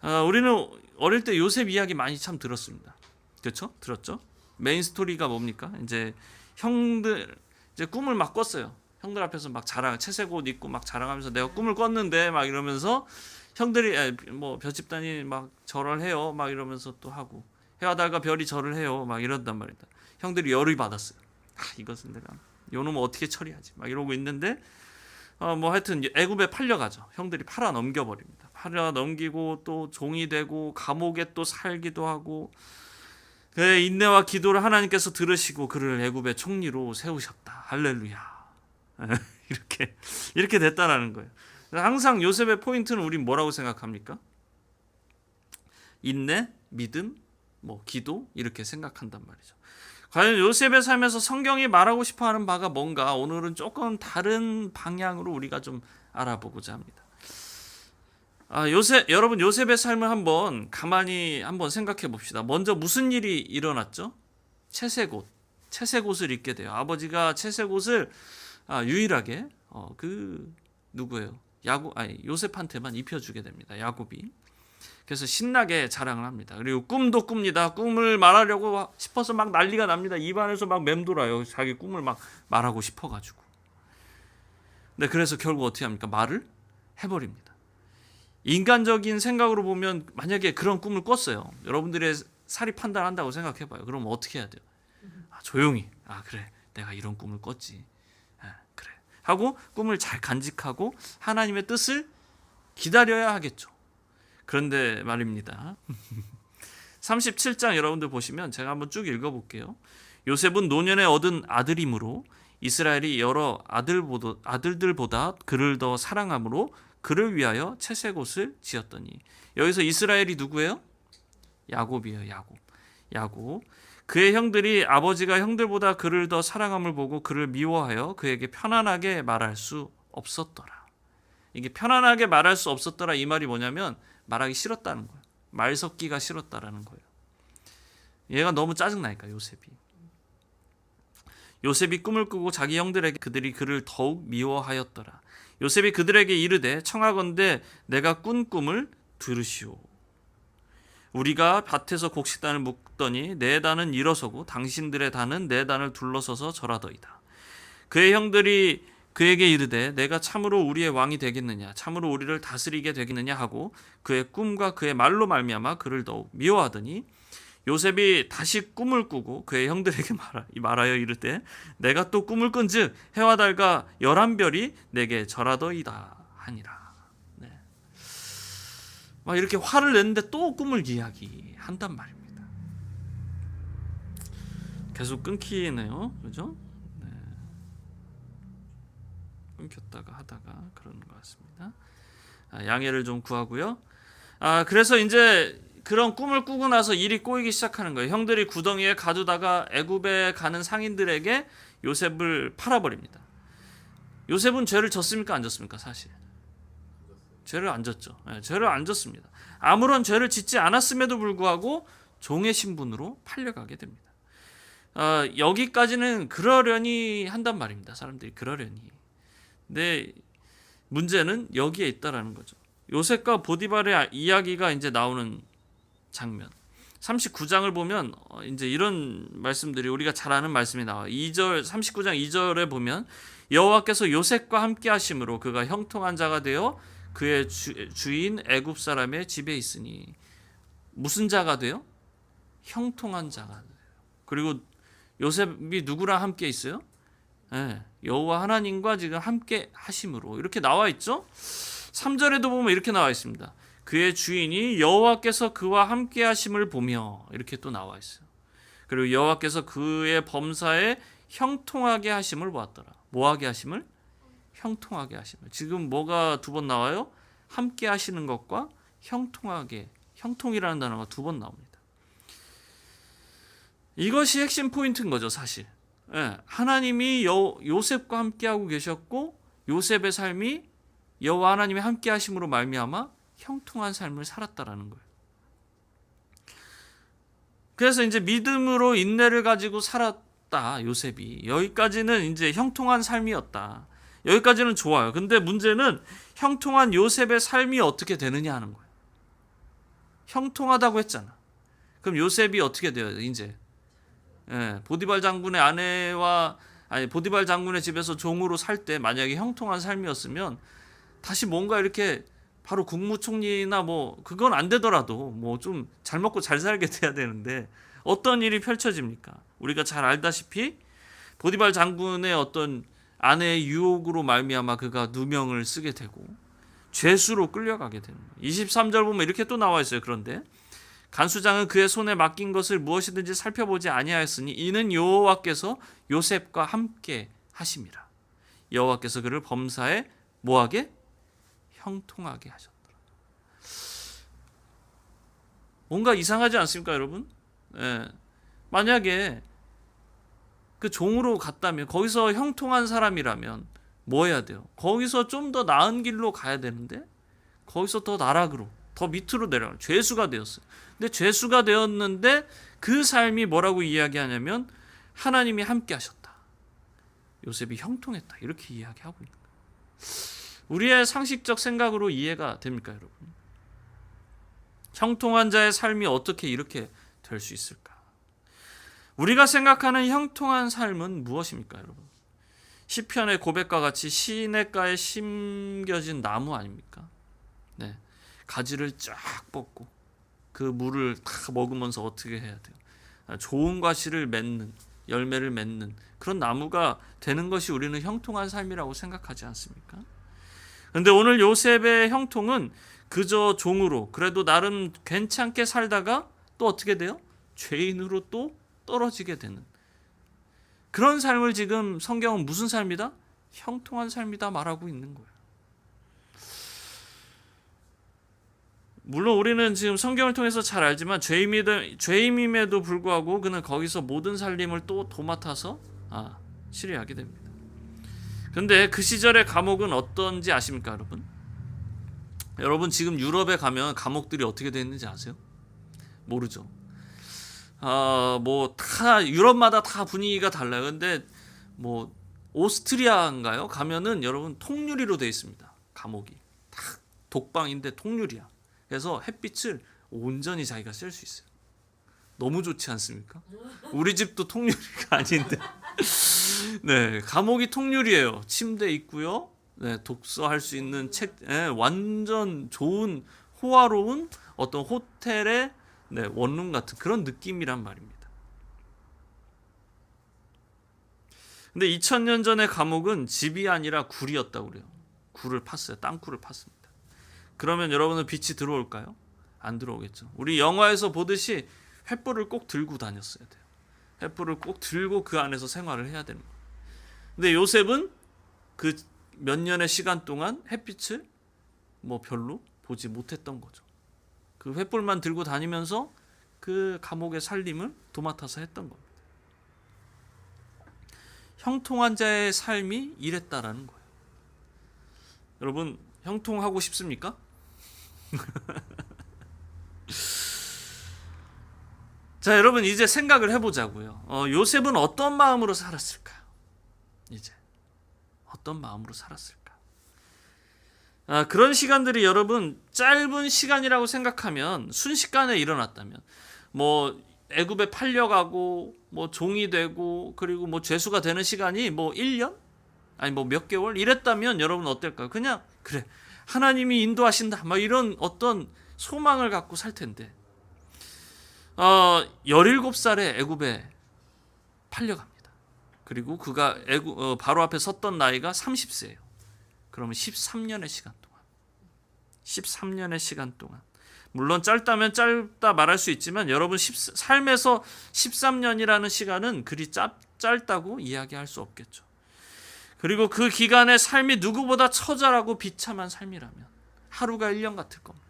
우리는 어릴 때 요셉 이야기 많이 참 들었습니다. 그렇죠? 들었죠? 메인 스토리가 뭡니까? 이제 형들 이제 꿈을 막 꿨어요. 형들 앞에서 막 채색 옷 입고 막 자랑하면서 내가 꿈을 꿨는데 막 이러면서 형들이 뭐 별집단이 막 절을 해요. 막 이러면서 또 하고 해와 달과 별이 절을 해요. 막 이런단 말이다. 형들이 열이 받았어요. 이것은 내가 요놈을 어떻게 처리하지? 막 이러고 있는데 뭐 하여튼 애굽에 팔려가죠. 형들이 팔아 넘겨버립니다. 팔아 넘기고 또 종이 되고 감옥에 또 살기도 하고 그의 인내와 기도를 하나님께서 들으시고 그를 애굽의 총리로 세우셨다. 할렐루야. 이렇게 됐다라는 거예요. 항상 요셉의 포인트는 우린 뭐라고 생각합니까? 인내, 믿음, 뭐 기도 이렇게 생각한단 말이죠. 과연 요셉의 삶에서 성경이 말하고 싶어하는 바가 뭔가 오늘은 조금 다른 방향으로 우리가 좀 알아보고자 합니다. 여러분 요셉의 삶을 한번 가만히 한번 생각해 봅시다. 먼저 무슨 일이 일어났죠? 채색 옷을 입게 돼요. 아버지가 채색 옷을 유일하게 누구예요? 요셉한테만 입혀주게 됩니다. 야곱이. 그래서 신나게 자랑을 합니다. 그리고 꿈도 꿉니다. 꿈을 말하려고 싶어서 막 난리가 납니다. 입안에서 막 맴돌아요. 자기 꿈을 막 말하고 싶어가지고. 네, 그래서 결국 어떻게 합니까? 말을 해버립니다. 인간적인 생각으로 보면 만약에 그런 꿈을 꿨어요. 여러분들의 사리 판단한다고 생각해봐요. 그럼 어떻게 해야 돼요? 조용히. 그래. 내가 이런 꿈을 꿨지. 그래. 하고 꿈을 잘 간직하고 하나님의 뜻을 기다려야 하겠죠. 그런데 말입니다. 37장 여러분들 보시면 제가 한번 쭉 읽어볼게요. 요셉은 노년에 얻은 아들이므로 이스라엘이 여러 아들들보다 그를 더 사랑함으로 그를 위하여 채색 옷을 지었더니 여기서 이스라엘이 누구예요? 야곱이에요. 야곱. 그의 형들이 아버지가 형들보다 그를 더 사랑함을 보고 그를 미워하여 그에게 편안하게 말할 수 없었더라. 이게 편안하게 말할 수 없었더라 이 말이 뭐냐면 말하기 싫었다는 거예요. 말 섞기가 싫었다라는 거예요. 얘가 너무 짜증나니까 요셉이 꿈을 꾸고 자기 형들에게 그들이 그를 더욱 미워하였더라. 요셉이 그들에게 이르되 청하건대 내가 꾼 꿈을 들으시오. 우리가 밭에서 곡식단을 묶더니 내 단은 일어서고 당신들의 단은 내 단을 둘러서서 절하더이다. 그의 형들이 그에게 이르되 내가 참으로 우리의 왕이 되겠느냐 참으로 우리를 다스리게 되겠느냐 하고 그의 꿈과 그의 말로 말미암아 그를 더욱 미워하더니 요셉이 다시 꿈을 꾸고 그의 형들에게 말하여 이르되 내가 또 꿈을 꾼즉 해와 달과 11별이 내게 절하더이다 하니라. 네. 막 이렇게 화를 냈는데 또 꿈을 이야기한단 말입니다. 계속 끊기네요. 그죠? 끊겼다가 하다가 그러는 것 같습니다. 양해를 좀 구하고요. 그래서 이제 그런 꿈을 꾸고 나서 일이 꼬이기 시작하는 거예요. 형들이 구덩이에 가두다가 애굽에 가는 상인들에게 요셉을 팔아버립니다. 요셉은 죄를 졌습니까? 안 졌습니까? 사실 죄를 안 졌죠. 죄를 안 졌습니다. 아무런 죄를 짓지 않았음에도 불구하고 종의 신분으로 팔려가게 됩니다. 여기까지는 그러려니 한단 말입니다. 사람들이 그러려니. 근데 문제는 여기에 있다라는 거죠. 요셉과 보디발의 이야기가 이제 나오는 장면. 39장을 보면 이제 이런 말씀들이 우리가 잘 아는 말씀이 나와요. 39장 2절에 보면 여호와께서 요셉과 함께 하심으로 그가 형통한 자가 되어 그의 주인 애굽 사람의 집에 있으니 무슨 자가 돼요? 형통한 자가 돼요. 그리고 요셉이 누구랑 함께 있어요? 여호와 하나님과 지금 함께 하심으로 이렇게 나와 있죠. 3절에도 보면 이렇게 나와 있습니다. 그의 주인이 여호와께서 그와 함께 하심을 보며 이렇게 또 나와 있어요. 그리고 여호와께서 그의 범사에 형통하게 하심을 보았더라. 뭐하게 하심을? 형통하게 하심을. 지금 뭐가 두 번 나와요? 함께 하시는 것과 형통하게, 형통이라는 단어가 두 번 나옵니다. 이것이 핵심 포인트인 거죠, 사실. 하나님이 요셉과 함께하고 계셨고 요셉의 삶이 여호와 하나님이 함께 하심으로 말미암아 형통한 삶을 살았다라는 거예요. 그래서 이제 믿음으로 인내를 가지고 살았다 요셉이. 여기까지는 이제 형통한 삶이었다. 여기까지는 좋아요. 근데 문제는 형통한 요셉의 삶이 어떻게 되느냐 하는 거예요. 형통하다고 했잖아. 그럼 요셉이 어떻게 돼요? 이제 보디발 장군의 보디발 장군의 집에서 종으로 살 때 만약에 형통한 삶이었으면 다시 뭔가 이렇게 바로 국무총리나 뭐 그건 안 되더라도 뭐 좀 잘 먹고 잘 살게 돼야 되는데 어떤 일이 펼쳐집니까? 우리가 잘 알다시피 보디발 장군의 어떤 아내의 유혹으로 말미암아 그가 누명을 쓰게 되고 죄수로 끌려가게 되는 거예요. 23절 보면 이렇게 또 나와 있어요. 그런데 간수장은 그의 손에 맡긴 것을 무엇이든지 살펴보지 아니하였으니 이는 여호와께서 요셉과 함께 하심이라. 여호와께서 그를 범사에 뭐하게? 형통하게 하셨더라. 뭔가 이상하지 않습니까, 여러분? 만약에 그 종으로 갔다면 거기서 형통한 사람이라면 뭐 해야 돼요? 거기서 좀 더 나은 길로 가야 되는데 거기서 더 나락으로 더 밑으로 내려가요. 죄수가 되었어요. 근데 죄수가 되었는데 그 삶이 뭐라고 이야기하냐면 하나님이 함께 하셨다. 요셉이 형통했다. 이렇게 이야기하고 있는 거예요. 우리의 상식적 생각으로 이해가 됩니까, 여러분? 형통한 자의 삶이 어떻게 이렇게 될 수 있을까? 우리가 생각하는 형통한 삶은 무엇입니까, 여러분? 시편의 고백과 같이 시냇가에 심겨진 나무 아닙니까? 네, 가지를 쫙 뻗고 그 물을 다 먹으면서 어떻게 해야 돼요? 좋은 과실을 맺는, 열매를 맺는 그런 나무가 되는 것이 우리는 형통한 삶이라고 생각하지 않습니까? 그런데 오늘 요셉의 형통은 그저 종으로 그래도 나름 괜찮게 살다가 또 어떻게 돼요? 죄인으로 또 떨어지게 되는 그런 삶을 지금 성경은 무슨 삶이다? 형통한 삶이다 말하고 있는 거예요. 물론 우리는 지금 성경을 통해서 잘 알지만 죄임임에도 불구하고 그는 거기서 모든 살림을 또 도맡아서 치료하게 됩니다. 그런데 그 시절의 감옥은 어떤지 아십니까, 여러분? 여러분 지금 유럽에 가면 감옥들이 어떻게 되어 있는지 아세요? 모르죠. 뭐 다 유럽마다 다 분위기가 달라요. 근데 뭐 오스트리아인가요? 가면은 여러분 통유리로 되어 있습니다. 감옥이 다 독방인데 통유리야. 그래서 햇빛을 온전히 자기가 쐴 수 있어요. 너무 좋지 않습니까? 우리 집도 통유리가 아닌데. 네, 감옥이 통유리예요. 침대 있고요. 네, 독서할 수 있는 책, 완전 좋은 호화로운 어떤 호텔의 원룸 같은 그런 느낌이란 말입니다. 근데 2000년 전의 감옥은 집이 아니라 굴이었다고 그래요. 굴을 팠어요. 땅굴을 팠습니다. 그러면 여러분은 빛이 들어올까요? 안 들어오겠죠. 우리 영화에서 보듯이 횃불을 꼭 들고 다녔어야 돼요. 횃불을 꼭 들고 그 안에서 생활을 해야 되는 거예요. 근데 요셉은 그 몇 년의 시간 동안 햇빛을 뭐 별로 보지 못했던 거죠. 그 횃불만 들고 다니면서 그 감옥의 살림을 도맡아서 했던 겁니다. 형통한 자의 삶이 이랬다라는 거예요. 여러분 형통하고 싶습니까? 자, 여러분 이제 생각을 해보자고요. 요셉은 어떤 마음으로 살았을까요? 이제 어떤 마음으로 살았을까? 그런 시간들이 여러분 짧은 시간이라고 생각하면 순식간에 일어났다면 뭐 애굽에 팔려가고 뭐 종이 되고 그리고 뭐 죄수가 되는 시간이 뭐 1년? 아니 뭐 몇 개월? 이랬다면 여러분 어떨까요? 그냥 그래 하나님이 인도하신다 막 이런 어떤 소망을 갖고 살 텐데 17살에 애굽에 팔려갑니다. 그리고 그가 바로 앞에 섰던 나이가 30세예요. 그러면 13년의 시간 동안 물론 짧다면 짧다 말할 수 있지만 여러분 삶에서 13년이라는 시간은 그리 짧다고 이야기할 수 없겠죠. 그리고 그 기간의 삶이 누구보다 처절하고 비참한 삶이라면 하루가 1년 같을 겁니다.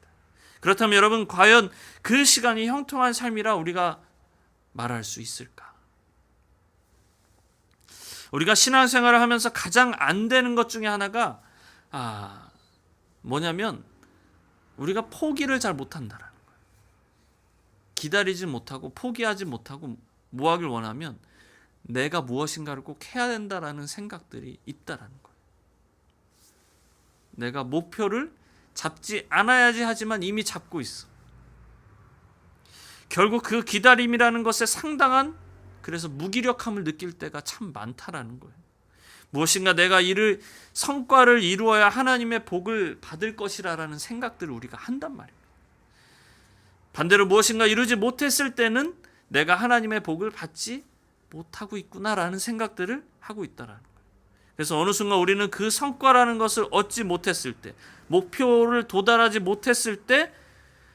그렇다면 여러분 과연 그 시간이 형통한 삶이라 우리가 말할 수 있을까? 우리가 신앙생활을 하면서 가장 안 되는 것 중에 하나가 뭐냐면 우리가 포기를 잘 못한다라는 거예요. 기다리지 못하고 포기하지 못하고 뭐 하길 원하면 내가 무엇인가를 꼭 해야 된다라는 생각들이 있다라는 거예요. 내가 목표를 잡지 않아야지 하지만 이미 잡고 있어. 결국 그 기다림이라는 것에 상당한 그래서 무기력함을 느낄 때가 참 많다라는 거예요. 무엇인가 내가 성과를 이루어야 하나님의 복을 받을 것이라는 생각들을 우리가 한단 말입니다. 반대로 무엇인가 이루지 못했을 때는 내가 하나님의 복을 받지 못하고 있구나라는 생각들을 하고 있다라는 거예요. 그래서 어느 순간 우리는 그 성과라는 것을 얻지 못했을 때, 목표를 도달하지 못했을 때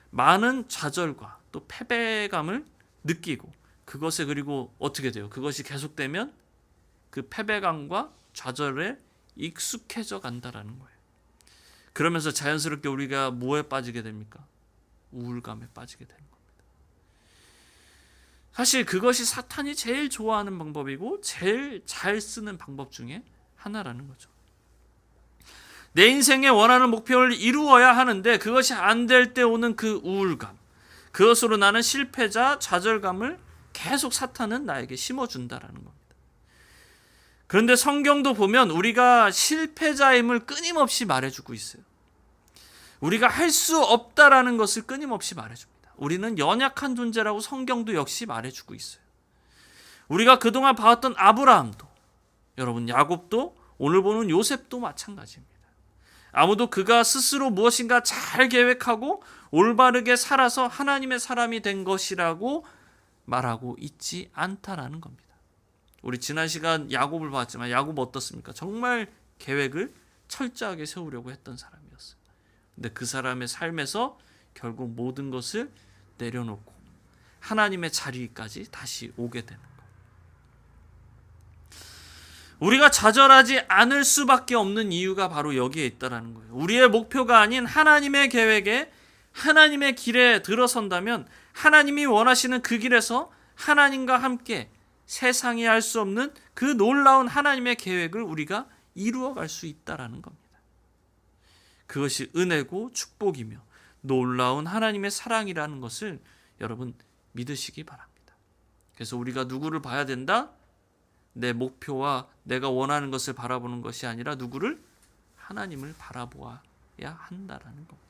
많은 좌절과 또 패배감을 느끼고, 그것에 그리고 어떻게 돼요? 그것이 계속되면 그 패배감과 좌절에 익숙해져 간다라는 거예요. 그러면서 자연스럽게 우리가 뭐에 빠지게 됩니까? 우울감에 빠지게 되는 겁니다. 사실 그것이 사탄이 제일 좋아하는 방법이고 제일 잘 쓰는 방법 중에 하나라는 거죠. 내 인생에 원하는 목표를 이루어야 하는데 그것이 안 될 때 오는 그 우울감, 그것으로 나는 실패자, 좌절감을 계속 사탄은 나에게 심어준다라는 겁니다. 그런데 성경도 보면 우리가 실패자임을 끊임없이 말해주고 있어요. 우리가 할 수 없다라는 것을 끊임없이 말해줍니다. 우리는 연약한 존재라고 성경도 역시 말해주고 있어요. 우리가 그동안 봐왔던 아브라함도, 여러분 야곱도, 오늘 보는 요셉도 마찬가지입니다. 아무도 그가 스스로 무엇인가 잘 계획하고 올바르게 살아서 하나님의 사람이 된 것이라고 말하고 있지 않다라는 겁니다. 우리 지난 시간 야곱을 봤지만 야곱 어떻습니까? 정말 계획을 철저하게 세우려고 했던 사람이었어요. 근데 그 사람의 삶에서 결국 모든 것을 내려놓고 하나님의 자리까지 다시 오게 되는 거예요. 우리가 좌절하지 않을 수밖에 없는 이유가 바로 여기에 있다는 거예요. 우리의 목표가 아닌 하나님의 계획에, 하나님의 길에 들어선다면 하나님이 원하시는 그 길에서 하나님과 함께 세상이 알 수 없는 그 놀라운 하나님의 계획을 우리가 이루어갈 수 있다는 겁니다. 그것이 은혜고 축복이며 놀라운 하나님의 사랑이라는 것을 여러분 믿으시기 바랍니다. 그래서 우리가 누구를 봐야 된다? 내 목표와 내가 원하는 것을 바라보는 것이 아니라 누구를? 하나님을 바라보아야 한다라는 겁니다.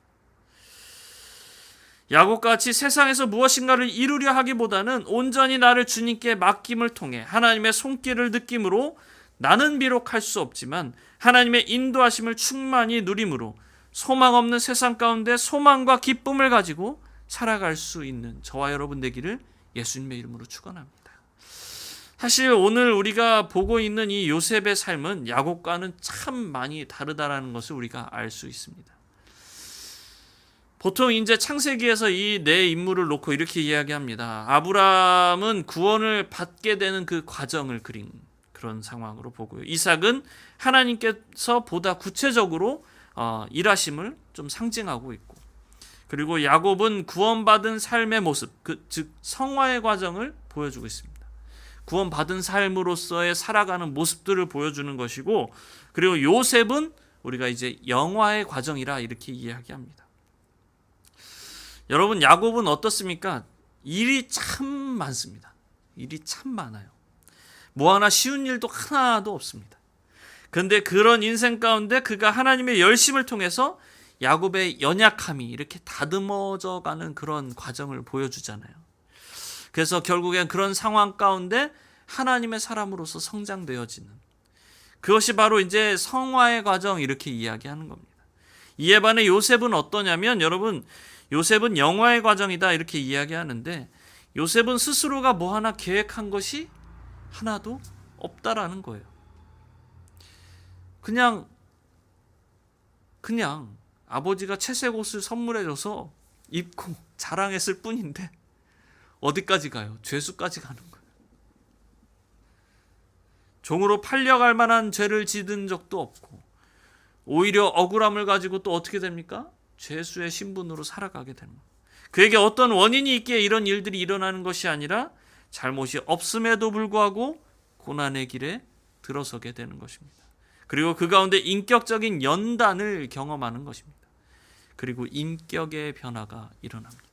야곱같이 세상에서 무엇인가를 이루려 하기보다는 온전히 나를 주님께 맡김을 통해 하나님의 손길을 느낌으로 나는 비록 할 수 없지만 하나님의 인도하심을 충만히 누림으로 소망 없는 세상 가운데 소망과 기쁨을 가지고 살아갈 수 있는 저와 여러분 되기를 예수님의 이름으로 축원합니다. 사실 오늘 우리가 보고 있는 이 요셉의 삶은 야곱과는 참 많이 다르다라는 것을 우리가 알 수 있습니다. 보통 이제 창세기에서 이 네 인물을 놓고 이렇게 이야기합니다. 아브라함은 구원을 받게 되는 그 과정을 그린 그런 상황으로 보고요. 이삭은 하나님께서 보다 구체적으로 일하심을 좀 상징하고 있고, 그리고 야곱은 구원받은 삶의 모습, 즉 성화의 과정을 보여주고 있습니다. 구원받은 삶으로서의 살아가는 모습들을 보여주는 것이고, 그리고 요셉은 우리가 이제 영화의 과정이라 이렇게 이야기합니다. 여러분 야곱은 어떻습니까? 일이 참 많습니다. 일이 참 많아요. 뭐 하나 쉬운 일도 하나도 없습니다. 그런데 그런 인생 가운데 그가 하나님의 열심을 통해서 야곱의 연약함이 이렇게 다듬어져 가는 그런 과정을 보여주잖아요. 그래서 결국엔 그런 상황 가운데 하나님의 사람으로서 성장되어지는, 그것이 바로 이제 성화의 과정 이렇게 이야기하는 겁니다. 이에 반해 요셉은 어떠냐면, 여러분 요셉은 영화의 과정이다 이렇게 이야기하는데, 요셉은 스스로가 뭐 하나 계획한 것이 하나도 없다라는 거예요. 그냥 아버지가 채색 옷을 선물해줘서 입고 자랑했을 뿐인데 어디까지 가요? 죄수까지 가는 거예요. 종으로 팔려갈 만한 죄를 지은 적도 없고, 오히려 억울함을 가지고 또 어떻게 됩니까? 죄수의 신분으로 살아가게 되는 거예요. 그에게 어떤 원인이 있기에 이런 일들이 일어나는 것이 아니라 잘못이 없음에도 불구하고 고난의 길에 들어서게 되는 것입니다. 그리고 그 가운데 인격적인 연단을 경험하는 것입니다. 그리고 인격의 변화가 일어납니다.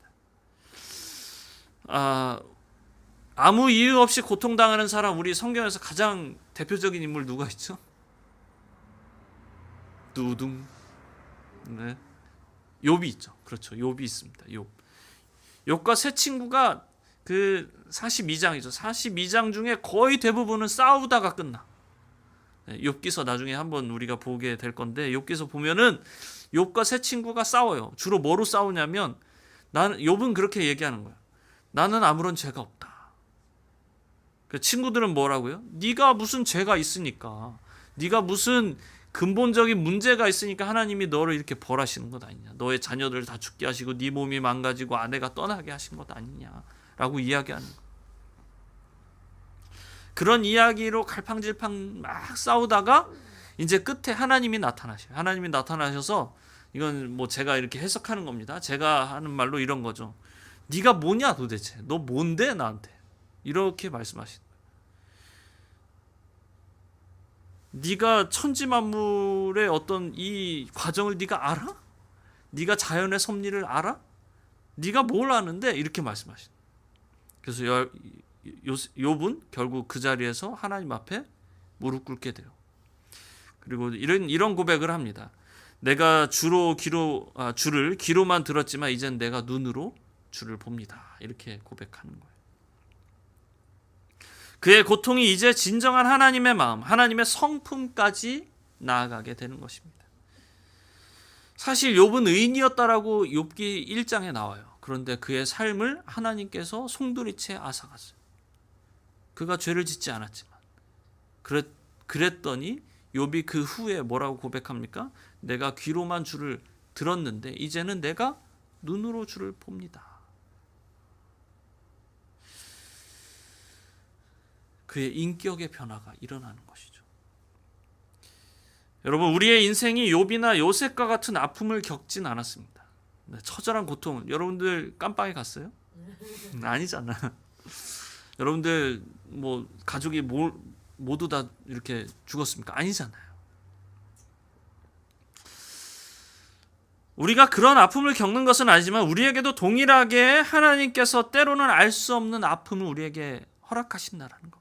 아무 이유 없이 고통당하는 사람, 우리 성경에서 가장 대표적인 인물 누가 있죠? 뚜둥. 네. 욥이 있죠. 그렇죠. 욥이 있습니다. 욥과 세 친구가 그 42장이죠. 42장 중에 거의 대부분은 싸우다가 끝나. 욥기서 나중에 한번 우리가 보게 될 건데, 욥기서 보면은 욥과 세 친구가 싸워요. 주로 뭐로 싸우냐면, 욥은 그렇게 얘기하는 거야. 나는 아무런 죄가 없다. 그 친구들은 뭐라고요? 네가 무슨 죄가 있으니까, 네가 무슨 근본적인 문제가 있으니까 하나님이 너를 이렇게 벌하시는 것 아니냐. 너의 자녀들을 다 죽게 하시고 네 몸이 망가지고 아내가 떠나게 하신 것 아니냐라고 이야기하는 거예요. 그런 이야기로 갈팡질팡 막 싸우다가 이제 끝에 하나님이 나타나셔요. 하나님이 나타나셔서, 이건 뭐 제가 이렇게 해석하는 겁니다. 제가 하는 말로 이런 거죠. 네가 뭐냐 도대체. 너 뭔데 나한테. 이렇게 말씀하시는 거예요. 네가 천지만물의 어떤 이 과정을 네가 알아? 네가 자연의 섭리를 알아? 네가 뭘 아는데? 이렇게 말씀하시는 거예요. 그래서 욥은 결국 그 자리에서 하나님 앞에 무릎 꿇게 돼요. 그리고 이런 고백을 합니다. 내가 주를 귀로만 들었지만 이젠 내가 눈으로 주를 봅니다. 이렇게 고백하는 거예요. 그의 고통이 이제 진정한 하나님의 마음, 하나님의 성품까지 나아가게 되는 것입니다. 사실 욥은 의인이었다라고 욥기 1장에 나와요. 그런데 그의 삶을 하나님께서 송두리째 앗아갔어요. 그가 죄를 짓지 않았지만. 그랬더니 욥이 그 후에 뭐라고 고백합니까? 내가 귀로만 주를 들었는데 이제는 내가 눈으로 주를 봅니다. 그의 인격의 변화가 일어나는 것이죠. 여러분, 우리의 인생이 욥이나 요셉과 같은 아픔을 겪진 않았습니다. 처절한 고통은 여러분들 깜빵에 갔어요? 아니잖아. 여러분들 뭐 가족이 모두 다 이렇게 죽었습니까? 아니잖아요. 우리가 그런 아픔을 겪는 것은 아니지만 우리에게도 동일하게 하나님께서 때로는 알 수 없는 아픔을 우리에게 허락하신다라는 겁니다.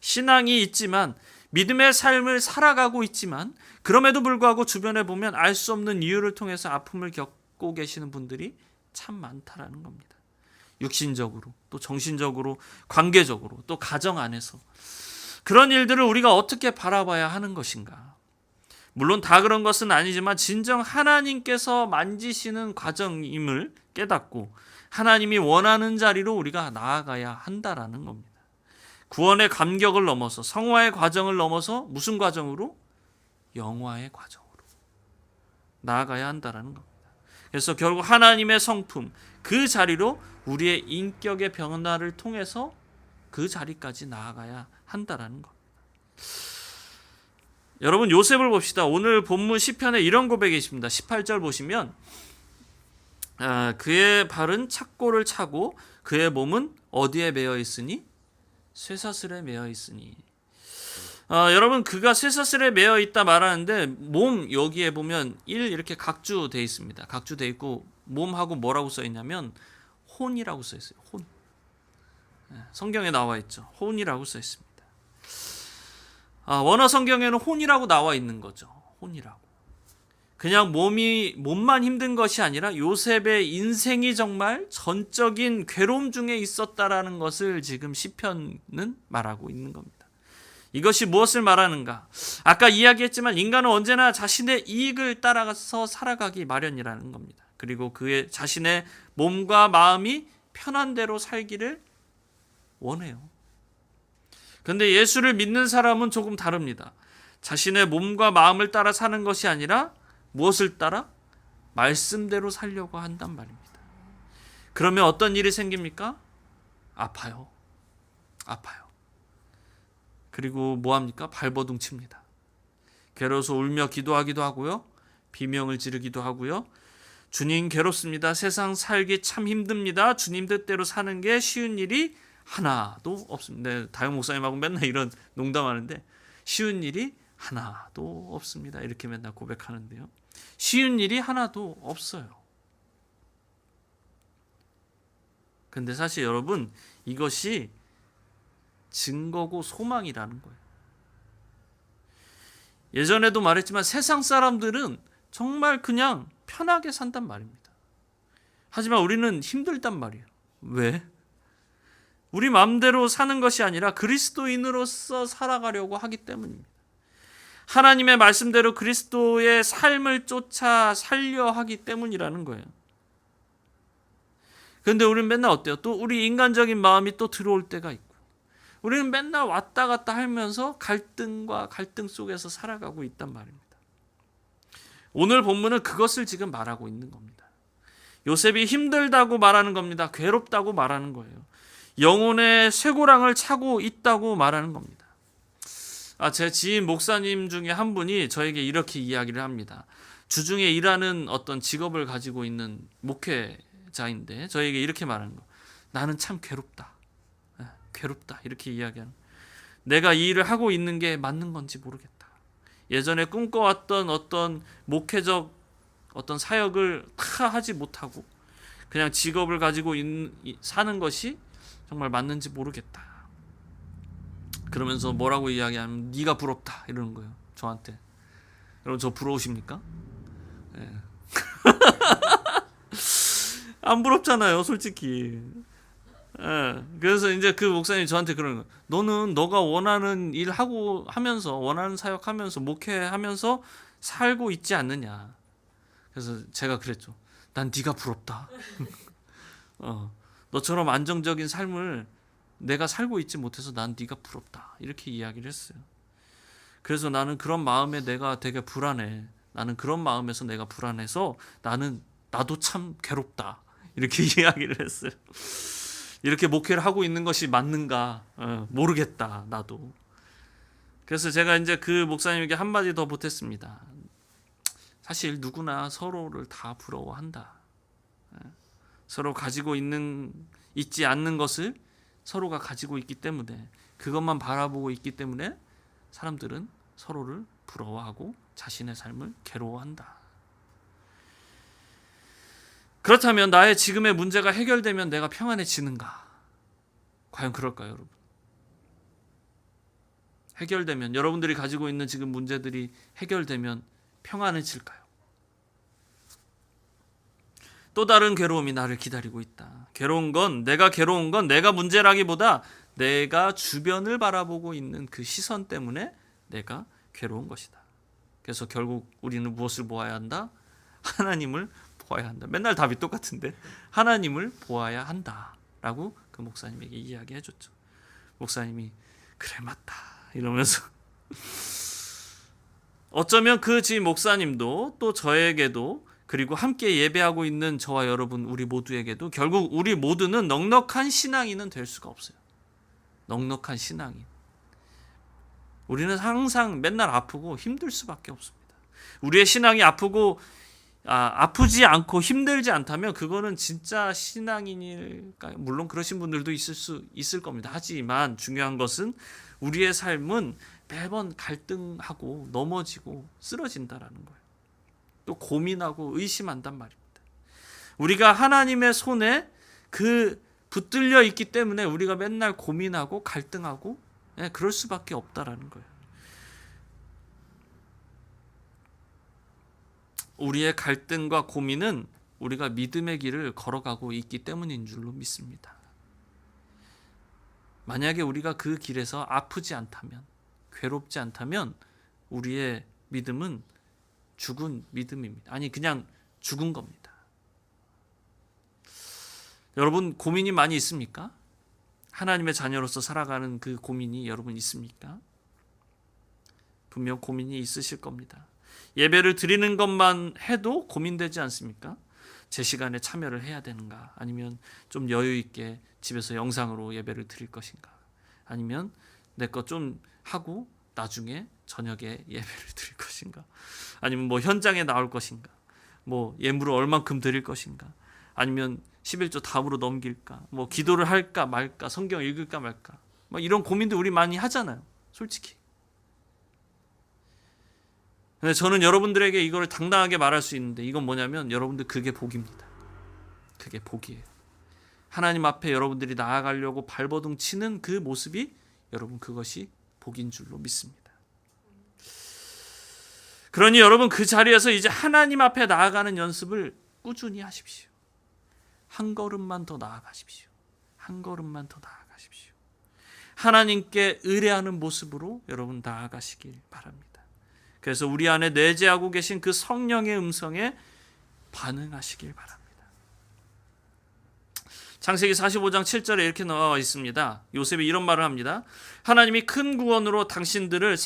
신앙이 있지만, 믿음의 삶을 살아가고 있지만, 그럼에도 불구하고 주변에 보면 알 수 없는 이유를 통해서 아픔을 겪고 계시는 분들이 참 많다라는 겁니다. 육신적으로, 또 정신적으로, 관계적으로, 또 가정 안에서. 그런 일들을 우리가 어떻게 바라봐야 하는 것인가? 물론 다 그런 것은 아니지만 진정 하나님께서 만지시는 과정임을 깨닫고 하나님이 원하는 자리로 우리가 나아가야 한다라는 겁니다. 구원의 감격을 넘어서, 성화의 과정을 넘어서 무슨 과정으로? 영화의 과정으로 나아가야 한다라는 겁니다. 그래서 결국 하나님의 성품, 그 자리로 우리의 인격의 변화를 통해서 그 자리까지 나아가야 한다라는 겁니다. 여러분, 요셉을 봅시다. 오늘 본문 시편에 이런 고백이 있습니다. 18절 보시면 그의 발은 착고를 차고 그의 몸은 어디에 매여 있으니? 쇠사슬에 매여 있으니. 여러분, 그가 쇠사슬에 매여 있다 말하는데 몸 여기에 보면 1 이렇게 각주돼 있습니다. 각주돼 있고 몸하고 뭐라고 써 있냐면 혼이라고 써 있어요. 혼. 성경에 나와 있죠. 혼이라고 써 있습니다. 원어 성경에는 혼이라고 나와 있는 거죠. 혼이라고. 그냥 몸만 힘든 것이 아니라 요셉의 인생이 정말 전적인 괴로움 중에 있었다라는 것을 지금 시편은 말하고 있는 겁니다. 이것이 무엇을 말하는가? 아까 이야기했지만 인간은 언제나 자신의 이익을 따라가서 살아가기 마련이라는 겁니다. 그리고 그의 자신의 몸과 마음이 편한 대로 살기를 원해요. 그런데 예수를 믿는 사람은 조금 다릅니다. 자신의 몸과 마음을 따라 사는 것이 아니라 무엇을 따라? 말씀대로 살려고 한단 말입니다. 그러면 어떤 일이 생깁니까? 아파요. 그리고 뭐합니까? 발버둥 칩니다. 괴로워서 울며 기도하기도 하고요. 비명을 지르기도 하고요. 주님 괴롭습니다. 세상 살기 참 힘듭니다. 주님 뜻대로 사는 게 쉬운 일이 하나도 없습니다. 네, 다영 목사님하고 맨날 이런 농담하는데 쉬운 일이 하나도 없습니다. 이렇게 맨날 고백하는데요. 쉬운 일이 하나도 없어요. 근데 사실 여러분, 이것이 증거고 소망이라는 거예요. 예전에도 말했지만 세상 사람들은 정말 그냥 편하게 산단 말입니다. 하지만 우리는 힘들단 말이에요. 왜? 우리 마음대로 사는 것이 아니라 그리스도인으로서 살아가려고 하기 때문입니다. 하나님의 말씀대로 그리스도의 삶을 쫓아 살려 하기 때문이라는 거예요. 그런데 우리는 맨날 어때요? 또 우리 인간적인 마음이 또 들어올 때가 있고, 우리는 맨날 왔다 갔다 하면서 갈등과 갈등 속에서 살아가고 있단 말입니다. 오늘 본문은 그것을 지금 말하고 있는 겁니다. 요셉이 힘들다고 말하는 겁니다. 괴롭다고 말하는 거예요. 영혼의 쇠고랑을 차고 있다고 말하는 겁니다. 제 지인 목사님 중에 한 분이 저에게 이렇게 이야기를 합니다. 주중에 일하는 어떤 직업을 가지고 있는 목회자인데 저에게 이렇게 말하는 거. 나는 참 괴롭다. 괴롭다. 이렇게 이야기하는 거예요. 내가 이 일을 하고 있는 게 맞는 건지 모르겠다. 예전에 꿈꿔왔던 어떤 목회적 어떤 사역을 다 하지 못하고 그냥 직업을 가지고 사는 것이 정말 맞는지 모르겠다. 그러면서 뭐라고 이야기하면 네가 부럽다 이러는 거예요. 저한테. 여러분 저 부러우십니까? 네. 안 부럽잖아요, 솔직히. 예. 그래서 이제 그 목사님이 저한테 그러는 거예요. 너는 너가 원하는 일 하고 하면서 원하는 사역하면서 목회하면서 살고 있지 않느냐. 그래서 제가 그랬죠. 난 네가 부럽다. 너처럼 안정적인 삶을 내가 살고 있지 못해서 난 네가 부럽다. 이렇게 이야기를 했어요. 그래서 나는 그런 마음에 내가 되게 불안해. 나는 그런 마음에서 내가 불안해서 나도 참 괴롭다. 이렇게 이야기를 했어요. 이렇게 목회를 하고 있는 것이 맞는가 모르겠다 나도. 그래서 제가 이제 그 목사님에게 한마디 더 보탰습니다. 사실 누구나 서로를 다 부러워한다. 서로 가지고 있지 않는 것을 서로가 가지고 있기 때문에 그것만 바라보고 있기 때문에 사람들은 서로를 부러워하고 자신의 삶을 괴로워한다. 그렇다면 나의 지금의 문제가 해결되면 내가 평안해지는가? 과연 그럴까요, 여러분? 해결되면 여러분들이 가지고 있는 지금 문제들이 해결되면 평안해질까요? 또 다른 괴로움이 나를 기다리고 있다. 내가 괴로운 건 내가 문제라기보다 내가 주변을 바라보고 있는 그 시선 때문에 내가 괴로운 것이다. 그래서 결국 우리는 무엇을 보아야 한다? 하나님을 보아야 한다. 맨날 답이 똑같은데 하나님을 보아야 한다라고 그 목사님에게 이야기해 줬죠. 목사님이 그래 맞다 이러면서 어쩌면 그 지 목사님도 또 저에게도 그리고 함께 예배하고 있는 저와 여러분 우리 모두에게도 결국 우리 모두는 넉넉한 신앙인은 될 수가 없어요. 넉넉한 신앙인. 우리는 항상 맨날 아프고 힘들 수밖에 없습니다. 우리의 신앙이 아프지 않고 힘들지 않다면 그거는 진짜 신앙인일까요? 물론 그러신 분들도 있을 겁니다. 하지만 중요한 것은 우리의 삶은 매번 갈등하고 넘어지고 쓰러진다라는 거예요. 또 고민하고 의심한단 말입니다. 우리가 하나님의 손에 붙들려 있기 때문에 우리가 맨날 고민하고 갈등하고 그럴 수밖에 없다라는 거예요. 우리의 갈등과 고민은 우리가 믿음의 길을 걸어가고 있기 때문인 줄로 믿습니다. 만약에 우리가 그 길에서 아프지 않다면, 괴롭지 않다면 우리의 믿음은 죽은 믿음입니다. 아니 그냥 죽은 겁니다. 여러분 고민이 많이 있습니까? 하나님의 자녀로서 살아가는 그 고민이 여러분 있습니까? 분명 고민이 있으실 겁니다. 예배를 드리는 것만 해도 고민되지 않습니까? 제 시간에 참여를 해야 되는가? 아니면 좀 여유 있게 집에서 영상으로 예배를 드릴 것인가? 아니면 내 것 좀 하고 나중에 저녁에 예배를 드릴 것인가? 아니면 뭐 현장에 나올 것인가? 뭐 예물을 얼만큼 드릴 것인가? 아니면 11조 다음으로 넘길까? 뭐 기도를 할까 말까? 성경 읽을까 말까? 뭐 이런 고민도 우리 많이 하잖아요. 솔직히. 근데 저는 여러분들에게 이걸 당당하게 말할 수 있는데 이건 뭐냐면 여러분들 그게 복입니다. 그게 복이에요. 하나님 앞에 여러분들이 나아가려고 발버둥 치는 그 모습이 여러분 그것이 복인 줄로 믿습니다. 그러니 여러분 그 자리에서 이제 하나님 앞에 나아가는 연습을 꾸준히 하십시오. 한 걸음만 더 나아가십시오. 한 걸음만 더 나아가십시오. 하나님께 의뢰하는 모습으로 여러분 나아가시길 바랍니다. 그래서 우리 안에 내재하고 계신 그 성령의 음성에 반응하시길 바랍니다. 창세기 45장 7절에 이렇게 나와 있습니다. 요셉이 이런 말을 합니다. 하나님이 큰 구원으로 당신들의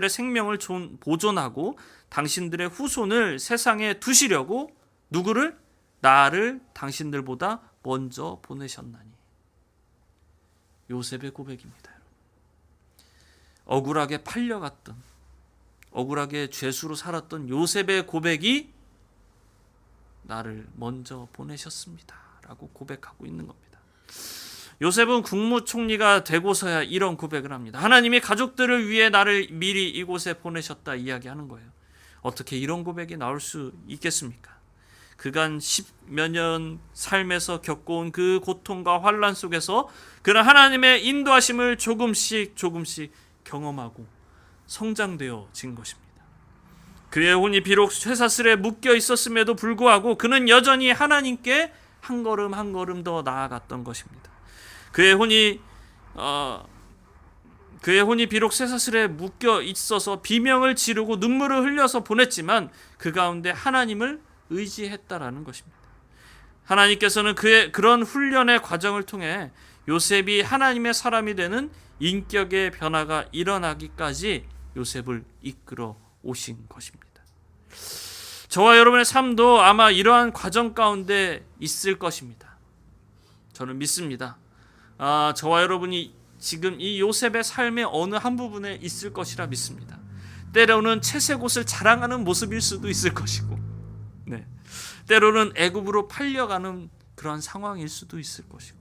생명을 보존하고 당신들의 후손을 세상에 두시려고 누구를? 나를 당신들보다 먼저 보내셨나니. 요셉의 고백입니다. 억울하게 팔려갔던, 억울하게 죄수로 살았던 요셉의 고백이 나를 먼저 보내셨습니다 라고 고백하고 있는 겁니다. 요셉은 국무총리가 되고서야 이런 고백을 합니다. 하나님이 가족들을 위해 나를 미리 이곳에 보내셨다 이야기하는 거예요. 어떻게 이런 고백이 나올 수 있겠습니까? 그간 10몇 년 삶에서 겪어온 그 고통과 환난 속에서 그는 하나님의 인도하심을 조금씩 경험하고 성장되어진 것입니다. 그의 혼이 비록 쇠사슬에 묶여 있었음에도 불구하고 그는 여전히 하나님께 한 걸음 더 나아갔던 것입니다. 그의 혼이 비록 쇠사슬에 묶여 있어서 비명을 지르고 눈물을 흘려서 보냈지만 그 가운데 하나님을 의지했다라는 것입니다. 하나님께서는 그의 그런 훈련의 과정을 통해 요셉이 하나님의 사람이 되는 인격의 변화가 일어나기까지 요셉을 이끌어 오신 것입니다. 저와 여러분의 삶도 아마 이러한 과정 가운데 있을 것입니다. 저는 믿습니다. 저와 여러분이 지금 이 요셉의 삶의 어느 한 부분에 있을 것이라 믿습니다. 때로는 채색옷을 자랑하는 모습일 수도 있을 것이고, 때로는 애굽으로 팔려가는 그러한 상황일 수도 있을 것이고,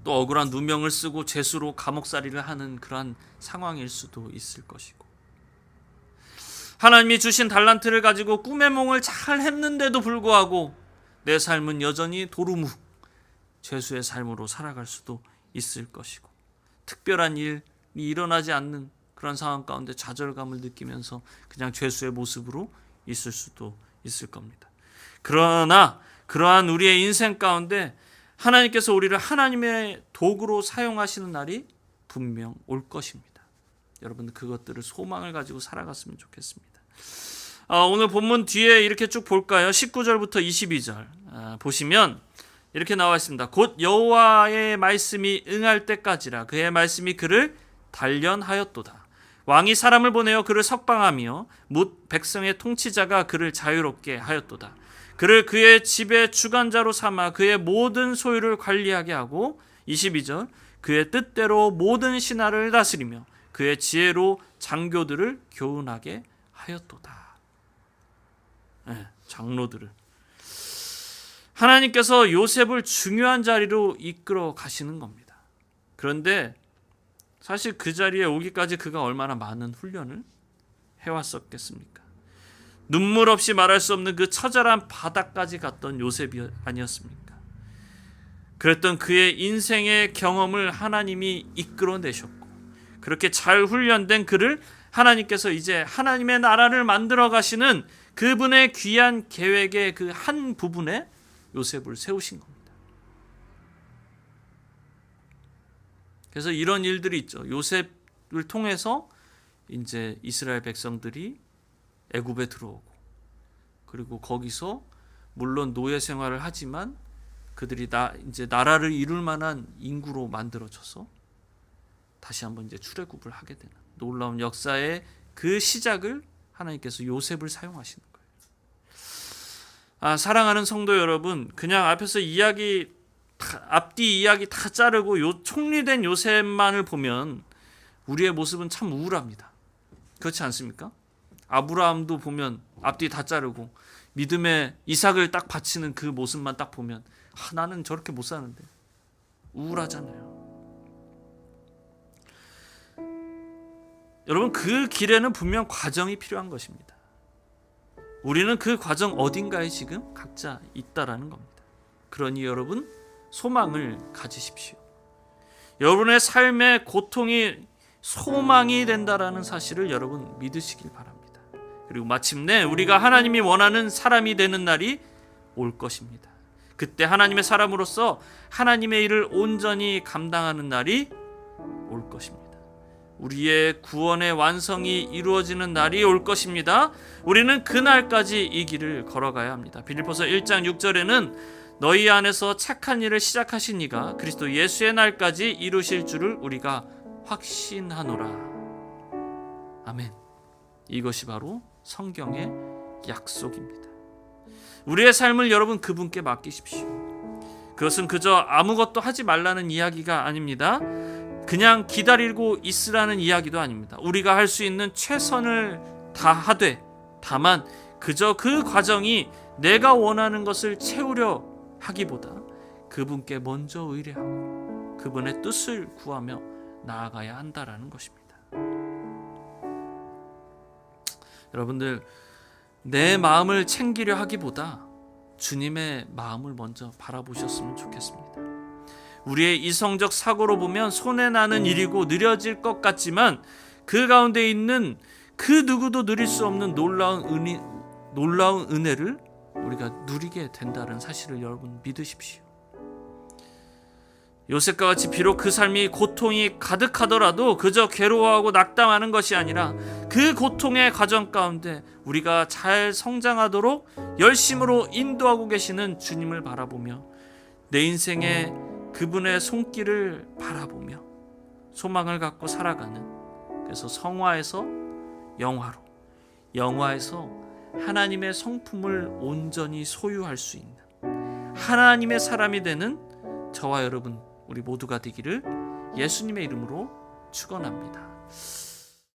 또 억울한 누명을 쓰고 죄수로 감옥살이를 하는 그러한 상황일 수도 있을 것이고, 하나님이 주신 달란트를 가지고 꿈의 몽을 잘 했는데도 불구하고 내 삶은 여전히 도루묵, 죄수의 삶으로 살아갈 수도 있을 것이고, 특별한 일이 일어나지 않는 그런 상황 가운데 좌절감을 느끼면서 그냥 죄수의 모습으로 있을 수도 있을 겁니다. 그러나 그러한 우리의 인생 가운데 하나님께서 우리를 하나님의 도구로 사용하시는 날이 분명 올 것입니다. 여러분 그것들을 소망을 가지고 살아갔으면 좋겠습니다. 오늘 본문 뒤에 이렇게 쭉 볼까요? 19절부터 22절 보시면 이렇게 나와 있습니다. 곧 여호와의 말씀이 응할 때까지라 그의 말씀이 그를 단련하였도다. 왕이 사람을 보내어 그를 석방하며 뭇 백성의 통치자가 그를 자유롭게 하였도다. 그를 그의 집의 주관자로 삼아 그의 모든 소유를 관리하게 하고 22절 그의 뜻대로 모든 신하를 다스리며 그의 지혜로 장교들을 교훈하게 하였도다. 장로들을. 하나님께서 요셉을 중요한 자리로 이끌어 가시는 겁니다. 그런데 사실 그 자리에 오기까지 그가 얼마나 많은 훈련을 해왔었겠습니까? 눈물 없이 말할 수 없는 그 처절한 바닥까지 갔던 요셉이 아니었습니까? 그랬던 그의 인생의 경험을 하나님이 이끌어내셨고 그렇게 잘 훈련된 그를 하나님께서 이제 하나님의 나라를 만들어 가시는 그분의 귀한 계획의 그 한 부분에 요셉을 세우신 겁니다. 그래서 이런 일들이 있죠. 요셉을 통해서 이제 이스라엘 백성들이 애굽에 들어오고 그리고 거기서 물론 노예 생활을 하지만 그들이 이제 나라를 이룰 만한 인구로 만들어져서 다시 한번 이제 출애굽을 하게 되는 놀라운 역사의 그 시작을 하나님께서 요셉을 사용하시는 거예요. 사랑하는 성도 여러분, 그냥 앞에서 앞뒤 이야기 다 자르고 총리된 요셉만을 보면 우리의 모습은 참 우울합니다. 그렇지 않습니까? 아브라함도 보면 앞뒤 다 자르고 믿음의 이삭을 딱 바치는 그 모습만 딱 보면 나는 저렇게 못 사는데 우울하잖아요. 여러분 그 길에는 분명 과정이 필요한 것입니다. 우리는 그 과정 어딘가에 지금 각자 있다라는 겁니다. 그러니 여러분 소망을 가지십시오. 여러분의 삶의 고통이 소망이 된다라는 사실을 여러분 믿으시길 바랍니다. 그리고 마침내 우리가 하나님이 원하는 사람이 되는 날이 올 것입니다. 그때 하나님의 사람으로서 하나님의 일을 온전히 감당하는 날이 올 것입니다. 우리의 구원의 완성이 이루어지는 날이 올 것입니다. 우리는 그 날까지 이 길을 걸어가야 합니다. 빌립보서 1장 6절에는 너희 안에서 착한 일을 시작하신 이가 그리스도 예수의 날까지 이루실 줄을 우리가 확신하노라. 아멘. 이것이 바로 성경의 약속입니다. 우리의 삶을 여러분 그분께 맡기십시오. 그것은 그저 아무것도 하지 말라는 이야기가 아닙니다. 그냥 기다리고 있으라는 이야기도 아닙니다. 우리가 할 수 있는 최선을 다하되 다만 그저 그 과정이 내가 원하는 것을 채우려 하기보다 그분께 먼저 의뢰하고 그분의 뜻을 구하며 나아가야 한다라는 것입니다. 여러분들, 내 마음을 챙기려 하기보다 주님의 마음을 먼저 바라보셨으면 좋겠습니다. 우리의 이성적 사고로 보면 손해나는 일이고 느려질 것 같지만 그 가운데 있는 그 누구도 누릴 수 없는 놀라운 은혜를 우리가 누리게 된다는 사실을 여러분 믿으십시오. 요셉과 같이 비록 그 삶이 고통이 가득하더라도 그저 괴로워하고 낙담하는 것이 아니라 그 고통의 과정 가운데 우리가 잘 성장하도록 열심으로 인도하고 계시는 주님을 바라보며 내 인생에 그분의 손길을 바라보며 소망을 갖고 살아가는, 그래서 성화에서 영화로, 영화에서 하나님의 성품을 온전히 소유할 수 있는 하나님의 사람이 되는 저와 여러분 우리 모두가 되기를 예수님의 이름으로 축원합니다.